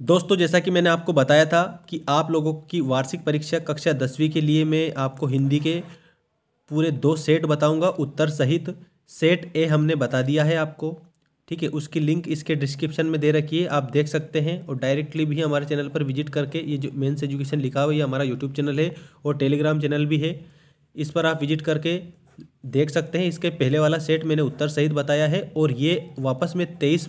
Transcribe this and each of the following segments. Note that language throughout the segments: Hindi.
दोस्तों, जैसा कि मैंने आपको बताया था कि आप लोगों की वार्षिक परीक्षा कक्षा 10वीं के लिए मैं आपको हिंदी के पूरे 2 सेट बताऊंगा उत्तर सहित। सेट ए हमने बता दिया है आपको, ठीक है। उसकी लिंक इसके डिस्क्रिप्शन में दे रखी है, आप देख सकते हैं। और डायरेक्टली भी हमारे चैनल पर विजिट करके, ये जो मेंस एजुकेशन लिखा हुआ है, ये हमारा यूट्यूब चैनल है और टेलीग्राम चैनल भी है, इस पर आप विजिट करके देख सकते हैं। इसके पहले वाला सेट मैंने उत्तर सहित बताया है और ये वापस में 23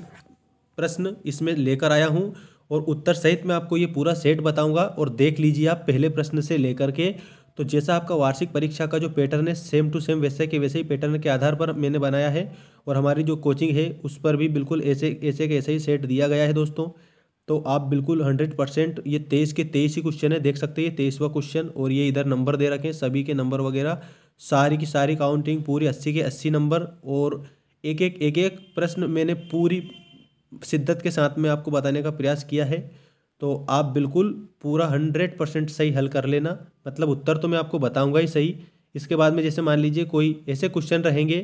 प्रश्न इसमें लेकर आया हूँ और उत्तर सहित मैं आपको ये पूरा सेट बताऊंगा। और देख लीजिए आप पहले प्रश्न से लेकर के, तो जैसा आपका वार्षिक परीक्षा का जो पैटर्न है सेम टू सेम वैसे के वैसे ही पैटर्न के आधार पर मैंने बनाया है। और हमारी जो कोचिंग है उस पर भी बिल्कुल ऐसे ऐसे के ऐसे ही सेट दिया गया है दोस्तों। तो आप बिल्कुल 100% ये 23 के 23 ही क्वेश्चन है, देख सकते हैं 23वां क्वेश्चन। और ये इधर नंबर दे रखे हैं, सभी के नंबर वगैरह, सारी की सारी काउंटिंग पूरी 80 के 80 नंबर। और एक एक प्रश्न मैंने पूरी शिद्दत के साथ में आपको बताने का प्रयास किया है। तो आप बिल्कुल पूरा 100% सही हल कर लेना, मतलब उत्तर तो मैं आपको बताऊंगा ही सही। इसके बाद में जैसे मान लीजिए कोई ऐसे क्वेश्चन रहेंगे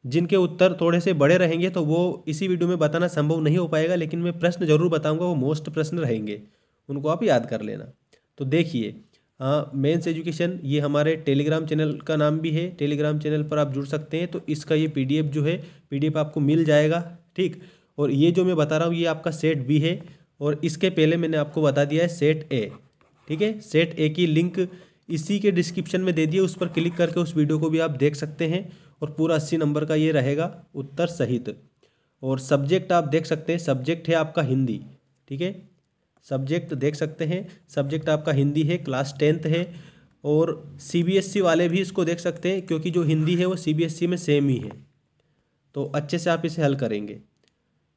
जिनके उत्तर थोड़े से बड़े रहेंगे, तो वो इसी वीडियो में बताना संभव नहीं हो पाएगा, लेकिन मैं प्रश्न जरूर बताऊंगा, वो मोस्ट प्रश्न रहेंगे, उनको आप याद कर लेना। तो देखिए, मेंस एजुकेशन ये हमारे टेलीग्राम चैनल का नाम भी है, टेलीग्राम चैनल पर आप जुड़ सकते हैं। तो इसका ये पीडीएफ जो है, पीडीएफ आपको मिल जाएगा, ठीक। और ये जो मैं बता रहा हूँ ये आपका सेट बी है और इसके पहले मैंने आपको बता दिया है सेट ए, ठीक है। सेट ए की लिंक इसी के डिस्क्रिप्शन में दे दिए, उस पर क्लिक करके उस वीडियो को भी आप देख सकते हैं। और पूरा 80 नंबर का ये रहेगा उत्तर सहित। और सब्जेक्ट आप देख सकते हैं, सब्जेक्ट है आपका हिंदी, ठीक है। सब्जेक्ट देख सकते हैं, सब्जेक्ट आपका हिंदी है, क्लास 10th है। और सीबीएसई वाले भी इसको देख सकते हैं, क्योंकि जो हिंदी है वो सीबीएसई में सेम ही है। तो अच्छे से आप इसे हल करेंगे।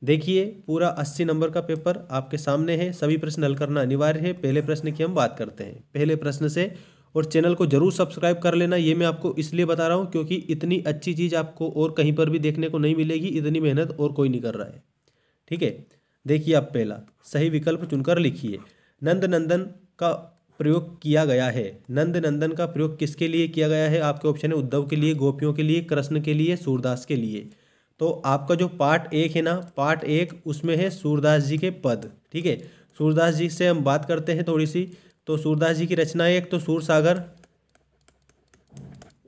देखिए, पूरा 80 नंबर का पेपर आपके सामने है, सभी प्रश्न हल करना अनिवार्य है। पहले प्रश्न की हम बात करते हैं, पहले प्रश्न से। और चैनल को जरूर सब्सक्राइब कर लेना, ये मैं आपको इसलिए बता रहा हूँ क्योंकि इतनी अच्छी चीज़ आपको और कहीं पर भी देखने को नहीं मिलेगी, इतनी मेहनत और कोई नहीं कर रहा है, ठीक है। देखिए, आप पहला सही विकल्प चुनकर लिखिए। नंद नंदन का प्रयोग किया गया है। नंद नंदन का प्रयोग किसके लिए किया गया है? आपके ऑप्शन है उद्धव के लिए, गोपियों के लिए, कृष्ण के लिए, सूरदास के लिए। तो आपका जो पार्ट 1 है ना, पार्ट 1 उसमें है सूरदास जी के पद, ठीक है। सूरदास जी से हम बात करते हैं थोड़ी सी। तो सूरदास जी की रचनाएं, एक तो सूर सागर,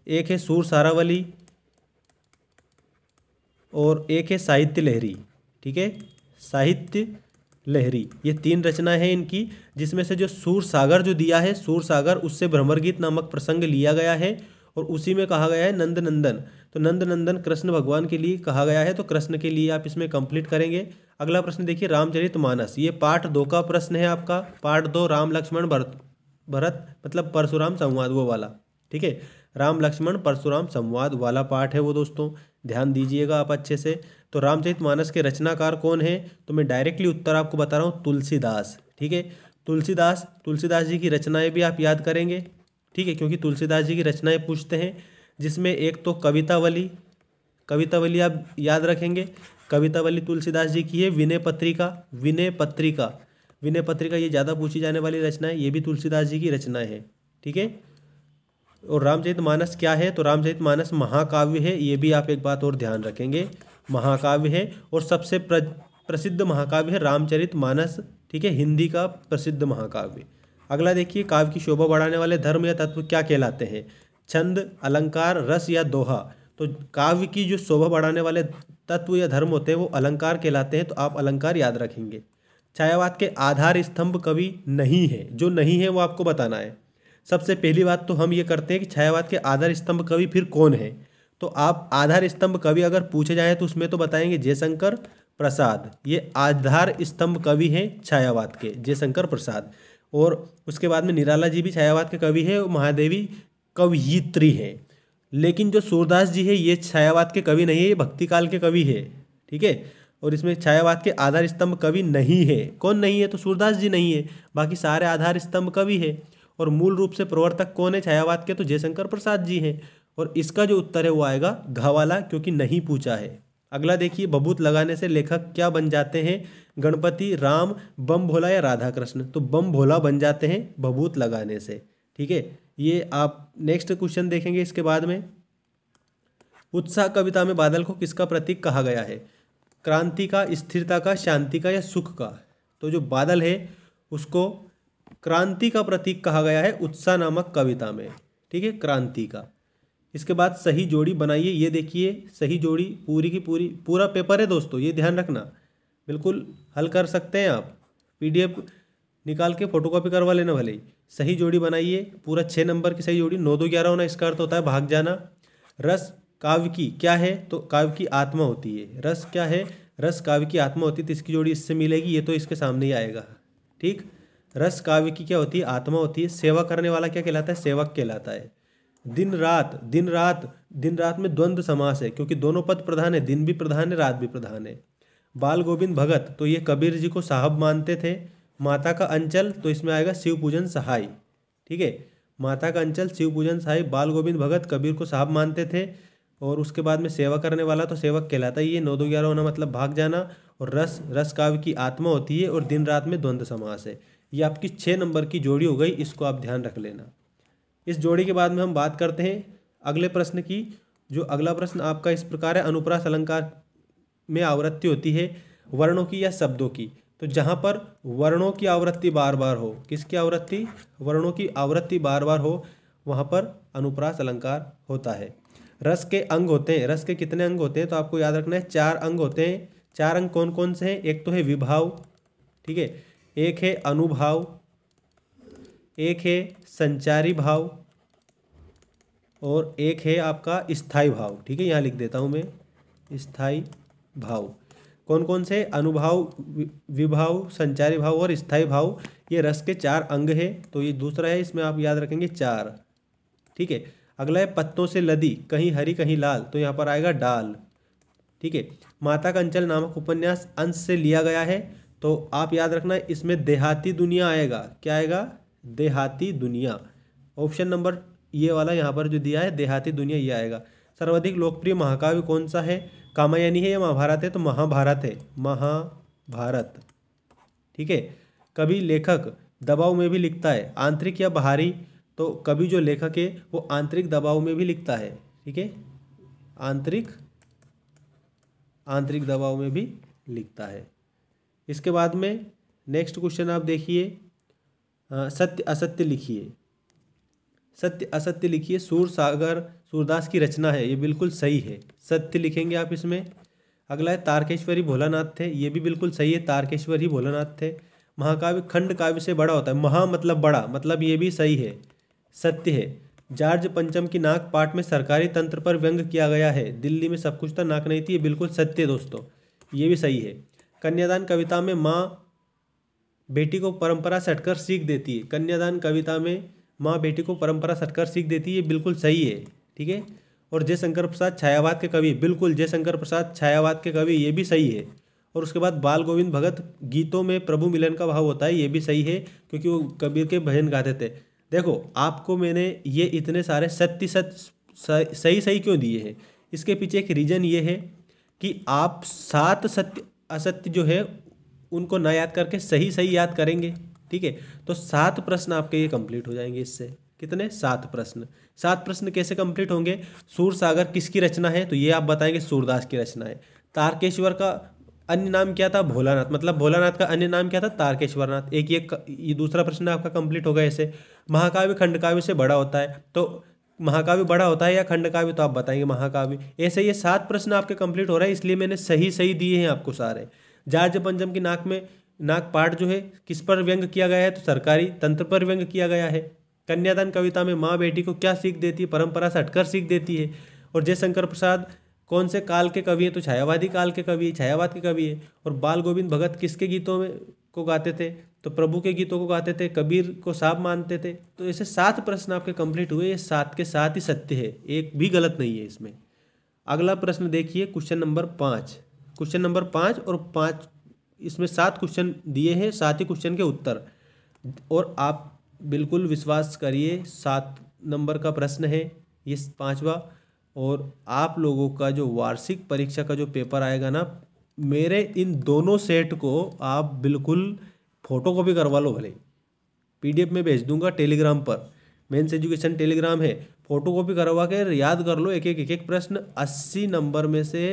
एक है सूर सारावली और एक है साहित्य लहरी, ठीक है। साहित्य लहरी, ये 3 रचनाएं हैं इनकी, जिसमें से जो सूर सागर जो दिया है, सूर सागर, उससे भ्रमर गीत नामक प्रसंग लिया गया है और उसी में कहा गया है नंद नंदन। तो नंद नंदन कृष्ण भगवान के लिए कहा गया है, तो कृष्ण के लिए आप इसमें कंप्लीट करेंगे। अगला प्रश्न देखिए, रामचरितमानस, ये पार्ट 2 का प्रश्न है आपका। पार्ट 2 राम लक्ष्मण भरत भरत मतलब परशुराम संवाद, वो वाला, ठीक है। राम लक्ष्मण परशुराम संवाद वाला पार्ट है वो दोस्तों, ध्यान दीजिएगा आप अच्छे से। तो रामचरितमानस के रचनाकार कौन है? तो मैं डायरेक्टली उत्तर आपको बता रहा हूँ, तुलसीदास, ठीक है। तुलसीदास जी की रचनाएं भी आप याद करेंगे, ठीक है, क्योंकि तुलसीदास जी की रचनाएं पूछते हैं, जिसमें एक तो कवितावली, कवितावली आप याद रखेंगे। कवितावली तुलसीदास जी की है। विनय पत्रिका, विनय पत्रिका, विनय पत्रिका ये ज़्यादा पूछी जाने वाली रचना है, ये भी तुलसीदास जी की रचना है, ठीक है। और रामचरितमानस क्या है? तो रामचरितमानस महाकाव्य है, ये भी आप एक बात और ध्यान रखेंगे, महाकाव्य है। और सबसे प्रसिद्ध महाकाव्य है रामचरितमानस, ठीक है, हिंदी का प्रसिद्ध महाकाव्य। अगला देखिए, काव्य की शोभा बढ़ाने वाले धर्म या तत्व क्या कहलाते हैं? छंद, अलंकार, रस या दोहा। तो काव्य की जो शोभा बढ़ाने वाले तत्व या धर्म होते हैं वो अलंकार कहलाते हैं, तो आप अलंकार याद रखेंगे। छायावाद के आधार स्तंभ कवि नहीं है, जो नहीं है वो आपको बताना है। सबसे पहली बात तो हम ये करते हैं कि छायावाद के आधार स्तंभ कवि फिर कौन है। तो आप आधार स्तंभ कवि अगर पूछे जाए तो उसमें तो बताएंगे जयशंकर प्रसाद, ये आधार स्तंभ कवि हैं छायावाद के, जयशंकर प्रसाद। और उसके बाद में निराला जी भी छायावाद के कवि है और महादेवी कवयित्री है। लेकिन जो सूरदास जी है ये छायावाद के कवि नहीं है, ये भक्ति काल के कवि है, ठीक है। और इसमें छायावाद के आधार स्तंभ कवि नहीं है। कौन नहीं है? तो सूरदास जी नहीं है, बाकी सारे आधार स्तंभ कवि है। और मूल रूप से प्रवर्तक कौन है छायावाद के? तो जयशंकर प्रसाद जी हैं। और इसका जो उत्तर है वो आएगा घ वाला, क्योंकि नहीं पूछा है। अगला देखिए, बबूत लगाने से लेखक क्या बन जाते हैं? गणपति, राम, बम भोला या राधा कृष्ण। तो बम भोला बन जाते हैं बबूत लगाने से, ठीक है। ये आप नेक्स्ट क्वेश्चन देखेंगे इसके बाद में। उत्साह कविता में बादल को किसका प्रतीक कहा गया है? क्रांति का, स्थिरता का, शांति का या सुख का? तो जो बादल है उसको क्रांति का प्रतीक कहा गया है उत्साह नामक कविता में। ठीक है, क्रांति का। इसके बाद सही जोड़ी बनाइए। ये देखिए सही जोड़ी पूरी की पूरी, पूरा पेपर है दोस्तों, ये ध्यान रखना, बिल्कुल हल कर सकते हैं आप। PDF निकाल के फोटोकॉपी करवा लेना भले ही। सही जोड़ी बनाइए, पूरा 6 नंबर की सही जोड़ी। 9 2 11 होना इसका अर्थ होता है भाग जाना। रस काव्य की क्या है, तो काव्य की आत्मा होती है। रस क्या है, रस काव्य की आत्मा होती है, तो इसकी जोड़ी इससे मिलेगी। ये तो इसके सामने ही आएगा। ठीक, रस काव्य की क्या होती है, आत्मा होती है। सेवा करने वाला क्या कहलाता है, सेवक कहलाता है। दिन रात, दिन रात, दिन रात में द्वंद्व समास है क्योंकि दोनों पद प्रधान है, दिन भी प्रधान है, रात भी प्रधान है। बाल गोविंद भगत, तो ये कबीर जी को साहब मानते थे। माता का अंचल, तो इसमें आएगा शिव पूजन सहाय। ठीक है, माता का अंचल, शिव पूजन सहाय। बाल गोविंद भगत कबीर को साहब मानते थे। और उसके बाद में सेवा करने वाला तो सेवक कहलाता ही है। 9 2 11 होना मतलब भाग जाना। और रस, रस काव्य की आत्मा होती है। और दिन रात में द्वंद्व समास है। ये आपकी 6 नंबर की जोड़ी हो गई, इसको आप ध्यान रख लेना। इस जोड़ी के बाद में हम बात करते हैं अगले प्रश्न की। जो अगला प्रश्न आपका इस प्रकार है, अनुप्रास अलंकार में आवृत्ति होती है वर्णों की या शब्दों की। तो जहाँ पर वर्णों की आवृत्ति बार बार हो, किसकी आवृत्ति, वर्णों की आवृत्ति बार बार हो, वहाँ पर अनुप्रास अलंकार होता है। रस के अंग होते हैं। रस के कितने अंग होते हैं, तो आपको याद रखना है 4 अंग होते हैं। 4 अंग कौन कौन से हैं, एक तो है विभाव, ठीक है, एक है अनुभाव, एक है संचारी भाव, और एक है आपका स्थायी भाव। ठीक है, यहाँ लिख देता हूँ मैं, स्थायी भाव। कौन कौन से, अनुभाव, विभाव, संचारी भाव और स्थायी भाव, ये रस के 4 अंग है। तो ये दूसरा है, इसमें आप याद रखेंगे 4। ठीक है, अगला है पत्तों से लदी, कहीं हरी कहीं लाल, तो यहाँ पर आएगा डाल। ठीक है, माता का अंचल नामक उपन्यास अंश से लिया गया है, तो आप याद रखना इसमें देहाती दुनिया आएगा। क्या आएगा, देहाती दुनिया। ऑप्शन नंबर ये वाला यहाँ पर जो दिया है देहाती दुनिया, ये आएगा। सर्वाधिक लोकप्रिय महाकाव्य कौन सा है, कामायनी है या महाभारत है, तो महाभारत है, महाभारत। ठीक है, कभी लेखक दबाव में भी लिखता है, आंतरिक या बाहरी, तो कभी जो लेखक है वो आंतरिक दबाव में भी लिखता है। ठीक है, आंतरिक दबाव में भी लिखता है। इसके बाद में नेक्स्ट क्वेश्चन आप देखिए, सत्य असत्य लिखिए। सत्य असत्य लिखिए, सूरसागर सूरदास की रचना है, ये बिल्कुल सही है, सत्य लिखेंगे आप इसमें। अगला है तारकेश्वरी भोलानाथ थे, ये भी बिल्कुल सही है, तारकेश्वरी भोलानाथ थे। महाकाव्य खंड काव्य से बड़ा होता है, महा मतलब बड़ा, मतलब ये भी सही है, सत्य है। जॉर्ज पंचम की नाक पाठ में सरकारी तंत्र पर व्यंग किया गया है, दिल्ली में सब कुछ था नाक नहीं थी, ये बिल्कुल सत्य है दोस्तों, ये भी सही है। कन्यादान कविता में माँ बेटी को परंपरा से हटकर सीख देती है, कन्यादान कविता में माँ बेटी को परंपरा से हटकर सीख देती है, ये बिल्कुल सही है। ठीक है, और जयशंकर प्रसाद छायावाद के कवि, बिल्कुल जयशंकर प्रसाद छायावाद के कवि, ये भी सही है। और उसके बाद बाल गोविंद भगत गीतों में प्रभु मिलन का भाव होता है, ये भी सही है, क्योंकि वो कबीर के भजन गाते थे। देखो आपको मैंने ये इतने सारे सही सही क्यों दिए हैं, इसके पीछे एक रीज़न ये है कि आप 7 सत्य असत्य जो है उनको ना याद करके सही सही याद करेंगे। ठीक है, तो 7 प्रश्न आपके ये कंप्लीट हो जाएंगे इससे। कितने, 7 प्रश्न। 7 प्रश्न कैसे कंप्लीट होंगे, सूरसागर किसकी रचना है, तो ये आप बताएंगे सूरदास की रचना है। तारकेश्वर का अन्य नाम क्या था, भोलानाथ, मतलब भोलानाथ का अन्य नाम क्या था, तारकेश्वरनाथ। एक ये दूसरा प्रश्न आपका कंप्लीट होगा ऐसे। महाकाव्य खंड काव्य से बड़ा होता है, तो महाकाव्य बड़ा होता है या खंड काव्य, तो आप बताएंगे महाकाव्य। ऐसे ये 7 प्रश्न आपके कंप्लीट हो रहे हैं, इसलिए मैंने सही सही दिए हैं आपको सारे। जॉर्ज पंचम की नाक पाठ जो है किस पर व्यंग किया गया है, तो सरकारी तंत्र पर व्यंग किया गया है। कन्यादान कविता में माँ बेटी को क्या सीख देती है, परंपरा से हटकर सीख देती है। और जयशंकर प्रसाद कौन से काल के कवि हैं, तो छायावादी काल के कवि, छायावाद के कवि है। और बाल गोविंद भगत किसके गीतों में को गाते थे, तो प्रभु के गीतों को गाते थे, कबीर को साहब मानते थे। तो ऐसे 7 प्रश्न आपके कंप्लीट हुए, ये 7 के 7 ही सत्य है, एक भी गलत नहीं है इसमें। अगला प्रश्न देखिए, क्वेश्चन नंबर 5। क्वेश्चन नंबर 5 और 5, इसमें 7 क्वेश्चन दिए हैं, 7 ही क्वेश्चन के उत्तर। और आप बिल्कुल विश्वास करिए 7 नंबर का प्रश्न है ये 5वां। और आप लोगों का जो वार्षिक परीक्षा का जो पेपर आएगा ना, मेरे इन दोनों सेट को आप बिल्कुल फोटोकॉपी करवा लो, भले PDF में भेज दूंगा टेलीग्राम पर, मेंस एजुकेशन टेलीग्राम है, फोटोकॉपी करवा के याद कर लो। एक एक प्रश्न 80 नंबर में से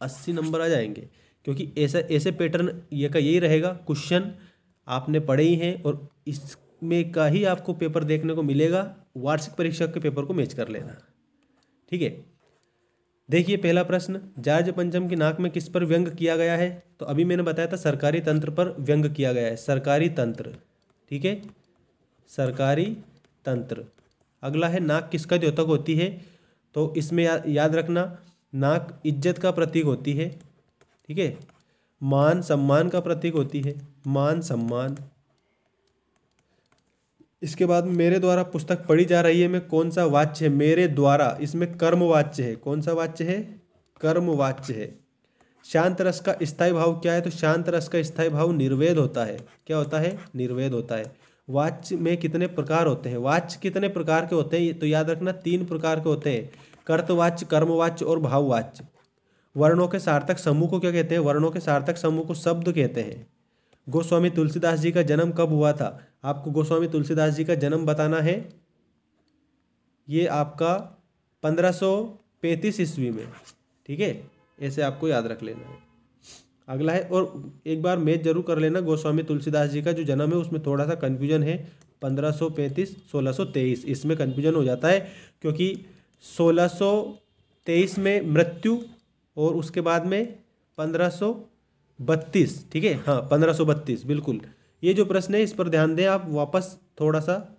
80 नंबर आ जाएंगे, क्योंकि ऐसे पैटर्न ये का यही रहेगा। क्वेश्चन आपने पढ़े ही हैं और इसमें का ही आपको पेपर देखने को मिलेगा। वार्षिक परीक्षा के पेपर को मैच कर लेना, ठीक है। देखिए पहला प्रश्न, जार्ज पंचम की नाक में किस पर व्यंग किया गया है? तो अभी मैंने बताया था सरकारी तंत्र पर व्यंग किया गया है, सरकारी तंत्र, ठीक है, सरकारी तंत्र। अगला है नाक किसका द्योतक होती है? तो इसमें याद रखना नाक इज्जत का प्रतीक होती है, ठीक है, मान सम्मान का प्रतीक होती है, मान सम्मान। इसके बाद मेरे द्वारा पुस्तक पढ़ी जा रही है में कौन सा वाच्य है? मेरे द्वारा, इसमें कर्म वाच्य है। कौन सा वाच्य है? कर्म वाच्य है। शांत रस का स्थायी भाव क्या है? तो शांत रस का स्थायी भाव निर्वेद होता है। क्या होता है? निर्वेद होता है। वाच्य में कितने प्रकार होते हैं? वाच्य कितने प्रकार के होते हैं? तो याद रखना 3 प्रकार के होते हैं, कर्तवाच्य, कर्मवाच्य और भाववाच्य। वर्णों के सार्थक समूह को क्या कहते हैं? वर्णों के सार्थक समूह को शब्द कहते हैं। गोस्वामी तुलसीदास जी का जन्म कब हुआ था? आपको गोस्वामी तुलसीदास जी का जन्म बताना है। ये आपका 1535 ईस्वी में, ठीक है, ऐसे आपको याद रख लेना है। अगला है, और एक बार मैच जरूर कर लेना, गोस्वामी तुलसीदास जी का जो जन्म है उसमें थोड़ा सा कन्फ्यूजन है, 1535 1623 इसमें कन्फ्यूजन हो जाता है, क्योंकि 1623 में मृत्यु और उसके बाद में 1532, ठीक है, हाँ 1532 बिल्कुल। ये जो प्रश्न है इस पर ध्यान दें आप वापस थोड़ा सा।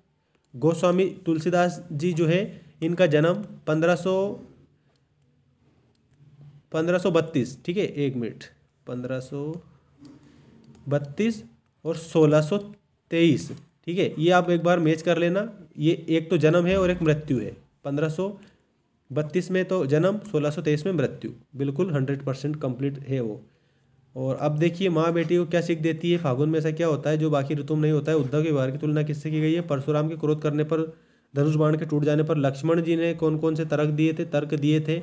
गोस्वामी तुलसीदास जी जो है इनका जन्म 1532, ठीक है, एक मिनट, 1532 और 1623, ठीक है, ये आप एक बार मैच कर लेना। ये एक तो जन्म है और एक मृत्यु है, 1532 में तो जन्म, 1623 में मृत्यु, बिल्कुल 100% कंप्लीट है वो। और अब देखिए माँ बेटी को क्या सीख देती है? फागुन में ऐसा क्या होता है जो बाकी ऋतु में नहीं होता है? उद्धव के व्यवहार की तुलना किससे की गई है? परशुराम के क्रोध करने पर, धनुष बाण के टूट जाने पर लक्ष्मण जी ने कौन कौन से तर्क दिए थे?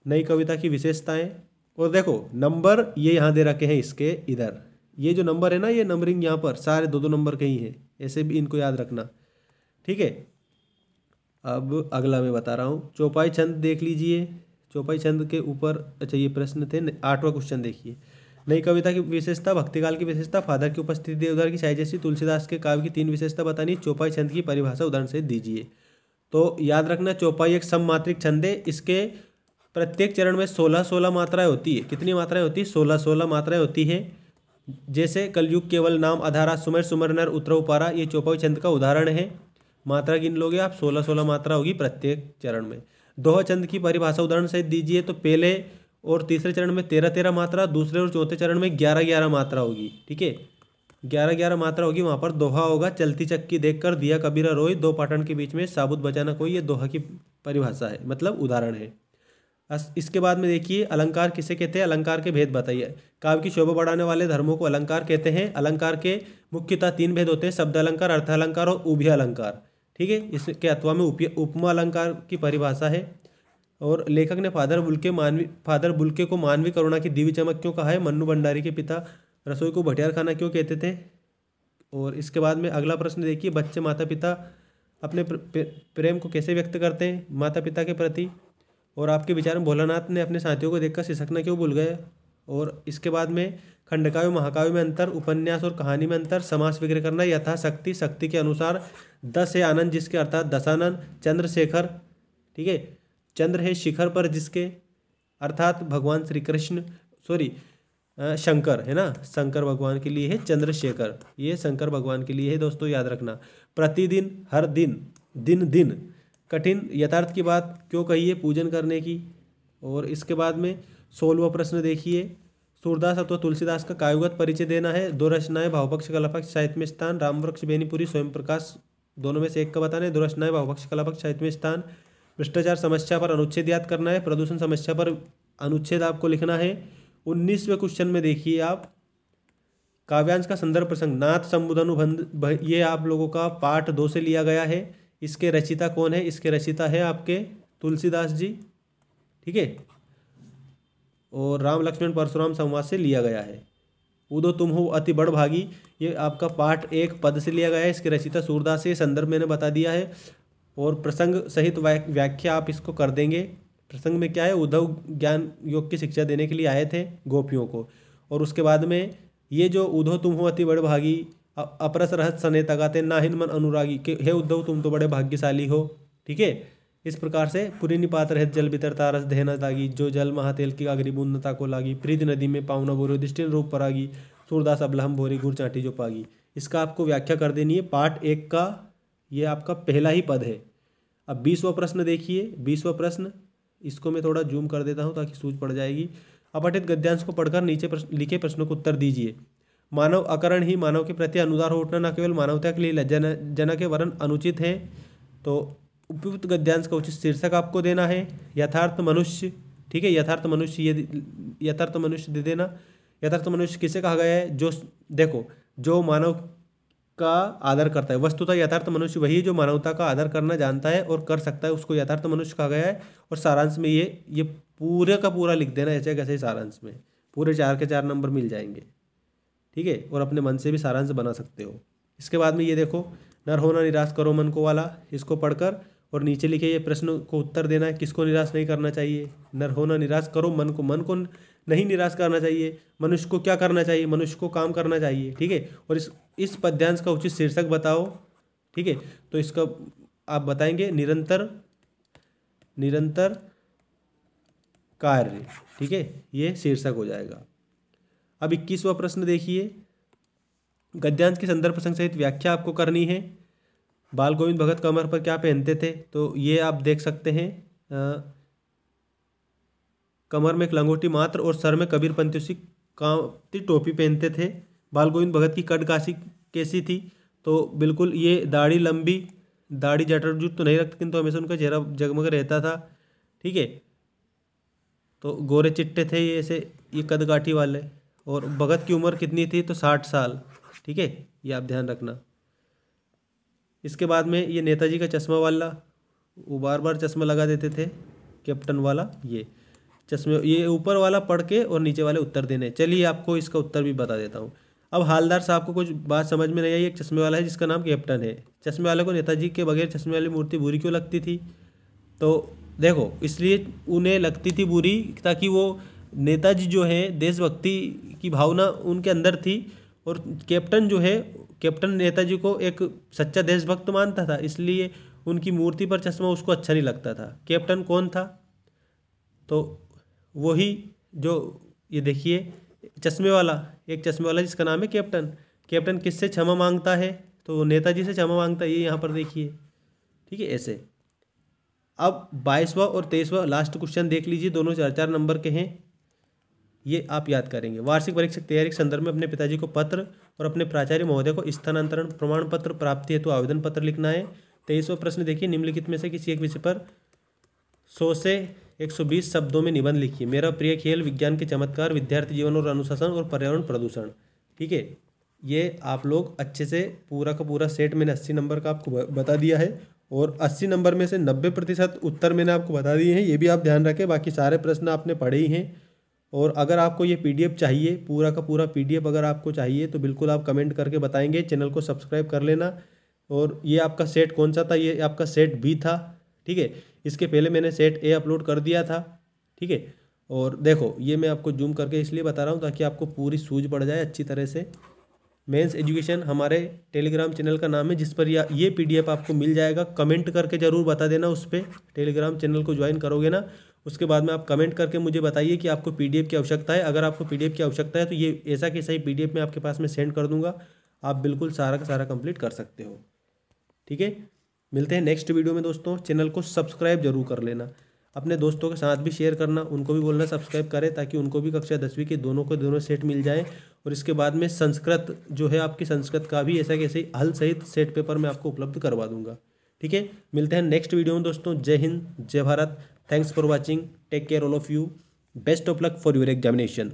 नई कविता की विशेषताएं। और देखो नंबर ये यहाँ दे रखे हैं इसके इधर, ये जो नंबर है ना, ये नंबरिंग यहाँ पर सारे 2-2 नंबर के ही हैं, ऐसे भी इनको याद रखना, ठीक है। अब अगला मैं बता रहा हूँ, चौपाई छंद देख लीजिए। चौपाई छंद के ऊपर, अच्छा ये प्रश्न थे, 8वां क्वेश्चन देखिए। नई कविता की विशेषता, भक्तिकाल की विशेषता, फादर की उपस्थिति, देवदार की छाया जैसी, तुलसीदास के काव्य की 3 विशेषता बतानी, चौपाई छंद की परिभाषा उदाहरण से दीजिए। तो याद रखना चौपाई एक सममात्रिक छंद है, इसके प्रत्येक चरण में 16-16 मात्राएं होती है। कितनी मात्राएं होती है? 16-16 मात्राएं होती है। जैसे कलयुग केवल नाम आधारा, सुमेर सुमर नर उतरव पारा, ये चौपाई छंद का उदाहरण है। मात्रा गिन लोगे आप, 16-16 मात्रा होगी प्रत्येक चरण में। दोहा छंद की परिभाषा उदाहरण सहित दीजिए। तो पहले और तीसरे चरण में 13-13 मात्रा, दूसरे और चौथे चरण में 11-11 मात्रा होगी, ठीक है, 11-11 मात्रा होगी। वहाँ पर दोहा होगा, चलती चक्की देखकर दिया कबीरा रोई, 2 पाटन के बीच में साबुत बचाना कोई, ये दोहा की परिभाषा है, मतलब उदाहरण है। इसके बाद में देखिए अलंकार किसे कहते हैं? अलंकार के भेद बताइए। काव्य की शोभा बढ़ाने वाले धर्मों को अलंकार कहते हैं। अलंकार के मुख्यतः 3 भेद होते हैं, शब्द अलंकार, अर्थ अलंकार और उभय अलंकार, ठीक है। इसके अथवा में उपमा अलंकार की परिभाषा है। और लेखक ने फादर बुल्के को मानवीय करुणा की दिव्य चमक क्यों कहा है? मन्नू भंडारी के पिता रसोई को भटियार खाना क्यों कहते थे? और इसके बाद में अगला प्रश्न देखिए, बच्चे माता पिता अपने प्रेम को कैसे व्यक्त करते हैं माता पिता के प्रति? और आपके विचार में भोलानाथ ने अपने साथियों को देखकर सिसकना क्यों भूल गए? और इसके बाद में खंडकाव्य महाकाव्य में अंतर, उपन्यास और कहानी में अंतर, समास विग्रह करना, यथाशक्ति, शक्ति के अनुसार, 10 है आनंद जिसके अर्थात दशानन, चंद्रशेखर, ठीक है, चंद्र है शिखर पर जिसके अर्थात भगवान श्री कृष्ण, शंकर है ना, शंकर भगवान के लिए है चंद्रशेखर, ये शंकर भगवान के लिए है दोस्तों, याद रखना। प्रतिदिन, हर दिन, दिन दिन, कठिन यथार्थ की बात क्यों कही है? पूजन करने की। और इसके बाद में 16वां प्रश्न देखिए, सूरदास अथवा तुलसीदास का काव्यगत परिचय देना है। 2 रचनाएं, भावपक्ष कलापक्ष, साहित्य में स्थान, रामवृक्ष बेनीपुरी, स्वयं प्रकाश, दोनों में से एक का बताना है। 2 रचनाएं, भावपक्ष कलापक्ष, साहित्य में स्थान। भ्रष्टाचार समस्या पर अनुच्छेद याद करना है। प्रदूषण समस्या पर अनुच्छेद आपको लिखना है। 19वें क्वेश्चन में देखिए आप, काव्यांश का संदर्भ प्रसंग, नाथ संबुध अनुबंध, ये आप लोगों का पाठ 2 से लिया गया है। इसके रचिता कौन है? इसके रचिता है आपके तुलसीदास जी, ठीक है। और राम लक्ष्मण परशुराम संवाद से लिया गया है। उदो तुम हो अति बड़ भागी, ये आपका पाठ 1 पद से लिया गया है। इसके रचिता सूरदास है, संदर्भ मैंने बता दिया है। और प्रसंग सहित व्याख्या आप इसको कर देंगे। प्रसंग में क्या है? उद्धव ज्ञान योग की शिक्षा देने के लिए आए थे गोपियों को। और उसके बाद में ये जो उद्धव तुम हो अति बड़ भागी अपरस रहत सने तगाते नाहिन मन अनुरागी के हे उद्धव तुम तो बड़े भाग्यशाली हो। ठीक है, इस प्रकार से पुरी निपात रहत जल भीतर तारस देहना तागी जो जल महातेल की गागरी बूंदता को लागी प्रीत नदी में पावना बोरो दृष्टि रूप परागी सूरदास अबलहम भोरी गुड़ चाटी जो पागी। इसका आपको व्याख्या कर देनी है। पार्ट 1 का ये आपका पहला ही पद है। अब 20वां प्रश्न देखिए। 20वां प्रश्न, इसको मैं थोड़ा जूम कर देता हूँ ताकि सूझ पड़ जाएगी। अपठित गद्यांश को पढ़कर नीचे लिखे प्रश्नों को उत्तर दीजिए। मानव अकरण ही मानव के प्रति अनुदार हो उठना न केवल मानवता के लिए लज्जाजनक के वरन अनुचित है। तो उपयुक्त गद्यांश का उचित शीर्षक आपको देना है यथार्थ मनुष्य। ठीक है, यथार्थ मनुष्य, ये यथार्थ मनुष्य दे देना। यथार्थ मनुष्य किसे कहा गया है? जो देखो, जो मानव का आदर करता है। वस्तुतः यथार्थ मनुष्य वही है जो मानवता का आदर करना जानता है और कर सकता है, उसको यथार्थ मनुष्य कहा गया है। और सारांश में ये पूरे का पूरा लिख देना ऐसे कैसे सारांश में पूरे 4 के 4 नंबर मिल जाएंगे। ठीक है, और अपने मन से भी सारांश बना सकते हो। इसके बाद में ये देखो, नर होना निराश करो मन को वाला, इसको पढ़कर और नीचे लिखे ये प्रश्न को उत्तर देना है। किसको निराश नहीं करना चाहिए? नर होना निराश करो मन को नहीं निराश करना चाहिए। मनुष्य को क्या करना चाहिए? मनुष्य को काम करना चाहिए। ठीक है, और इस पद्यांश का उचित शीर्षक बताओ। ठीक है, तो इसका आप बताएंगे निरंतर कार्य। ठीक है, ये शीर्षक हो जाएगा। अब 21वां प्रश्न देखिए। गद्यांश के संदर्भ प्रसंग सहित व्याख्या आपको करनी है। बाल गोविंद भगत कमर पर क्या पहनते थे? तो ये आप देख सकते हैं, कमर में एक लंगोटी मात्र और सर में कबीरपंथियों सी कांति टोपी पहनते थे। बाल गोविंद भगत की कटकासी कैसी थी? तो बिल्कुल ये दाढ़ी लंबी, दाढ़ी जटाजूट तो नहीं रखते, किंतु हमेशा उनका चेहरा जगमग रहता था। ठीक है, तो गोरे चिट्टे थे ये, ऐसे ये कदकाठी वाले। और भगत की उम्र कितनी थी? तो 60 साल। ठीक है, ये आप ध्यान रखना। इसके बाद में ये नेताजी का चश्मा वाला, वो बार बार चश्मा लगा देते थे, कैप्टन वाला। ये चश्मे, ये ऊपर वाला पढ़ के और नीचे वाले उत्तर देने। चलिए आपको इसका उत्तर भी बता देता हूँ। अब हालदार साहब को कुछ बात समझ में नहीं आई। एक चश्मे वाला है जिसका नाम कैप्टन है। चश्मे वाले को नेताजी के बगैर चश्मे वाली मूर्ति बुरी क्यों लगती थी? तो देखो, इसलिए उन्हें लगती थी बुरी ताकि वो नेताजी जो है देशभक्ति की भावना उनके अंदर थी, और कैप्टन जो है, कैप्टन नेताजी को एक सच्चा देशभक्त मानता था, इसलिए उनकी मूर्ति पर चश्मा उसको अच्छा नहीं लगता था। कैप्टन कौन था? तो वही जो ये देखिए चश्मे वाला, एक चश्मे वाला जिसका नाम है कैप्टन। कैप्टन किससे क्षमा मांगता है? तो नेताजी से क्षमा मांगता है, ये यहाँ पर देखिए। ठीक है, ऐसे। अब 22वां और 23वां लास्ट क्वेश्चन देख लीजिए, दोनों 4-4 नंबर के हैं। ये आप याद करेंगे। वार्षिक परीक्षा की तैयारी के संदर्भ में अपने पिताजी को पत्र और अपने प्राचार्य महोदय को स्थानांतरण प्रमाण पत्र प्राप्ति हेतु आवेदन पत्र लिखना है। 23वां प्रश्न देखिए, निम्नलिखित में से किसी एक विषय पर 100 से 120 शब्दों में निबंध लिखिए। मेरा प्रिय खेल, विज्ञान के चमत्कार, विद्यार्थी जीवन और अनुशासन और पर्यावरण प्रदूषण। ठीक है, ये आप लोग अच्छे से पूरा का पूरा सेट मैंने 80 नंबर का आपको बता दिया है, और 80 नंबर में से 90% उत्तर मैंने आपको बता दिए हैं। ये भी आप ध्यान रखें, बाकी सारे प्रश्न आपने पढ़े ही हैं। और अगर आपको ये PDF चाहिए, पूरा का पूरा PDF अगर आपको चाहिए तो बिल्कुल आप कमेंट करके बताएंगे। चैनल को सब्सक्राइब कर लेना। और ये आपका सेट कौन सा था? ये आपका सेट B था। ठीक है, इसके पहले मैंने सेट A अपलोड कर दिया था। ठीक है, और देखो ये मैं आपको जूम करके इसलिए बता रहा हूँ ताकि आपको पूरी सूझ पड़ जाए अच्छी तरह से। मेंस एजुकेशन हमारे टेलीग्राम चैनल का नाम है, जिस पर ये PDF आपको मिल जाएगा। कमेंट करके ज़रूर बता देना उस पर। टेलीग्राम चैनल को ज्वाइन करोगे ना, उसके बाद में आप कमेंट करके मुझे बताइए कि आपको PDF की आवश्यकता है। अगर आपको PDF की आवश्यकता है तो ये ऐसा कि सही PDF मैं आपके पास में सेंड कर दूंगा, आप बिल्कुल सारा का सारा कंप्लीट कर सकते हो। ठीक है, मिलते हैं नेक्स्ट वीडियो में दोस्तों। चैनल को सब्सक्राइब जरूर कर लेना, अपने दोस्तों के साथ भी शेयर करना, उनको भी बोलना सब्सक्राइब करें ताकि उनको भी कक्षा 10वीं के दोनों को दोनों सेट मिल जाए। और इसके बाद में संस्कृत जो है आपकी, संस्कृत का भी ऐसा कैसे हल सहित सेट पेपर मैं आपको उपलब्ध करवा दूंगा। ठीक है, मिलते हैं नेक्स्ट वीडियो में दोस्तों। जय हिंद, जय Bharat. Thanks for watching, take care all of you, best of luck for your examination.